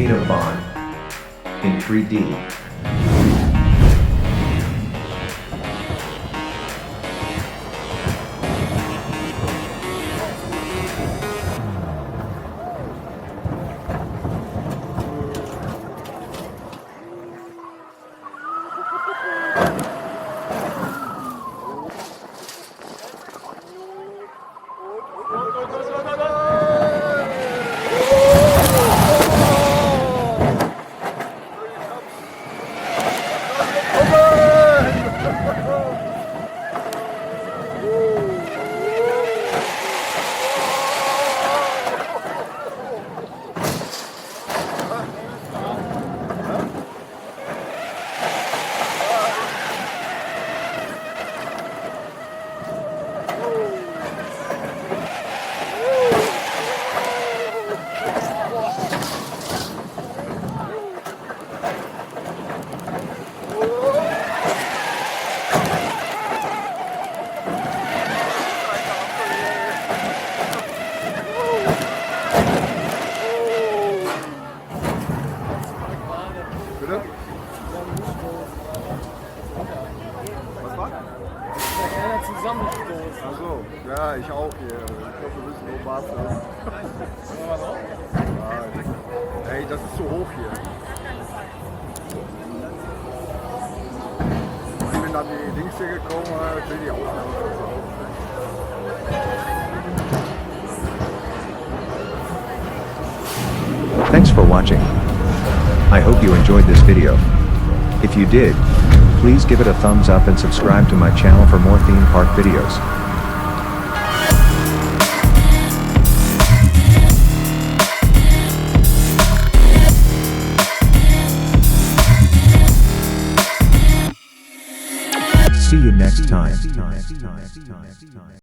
Alpina Bahn in 3D. Bitte? Was war? Einer zusammengestoßen. Achso, ja, ich auch hier. Ich glaube, wir müssen nur warten. Ja, ey, das ist zu hoch hier. Ich bin dann die Dings hier gekommen, will die auch. Thanks for watching. I hope you enjoyed this video. If you did, please give it a thumbs up and subscribe to my channel for more theme park videos. See you next time.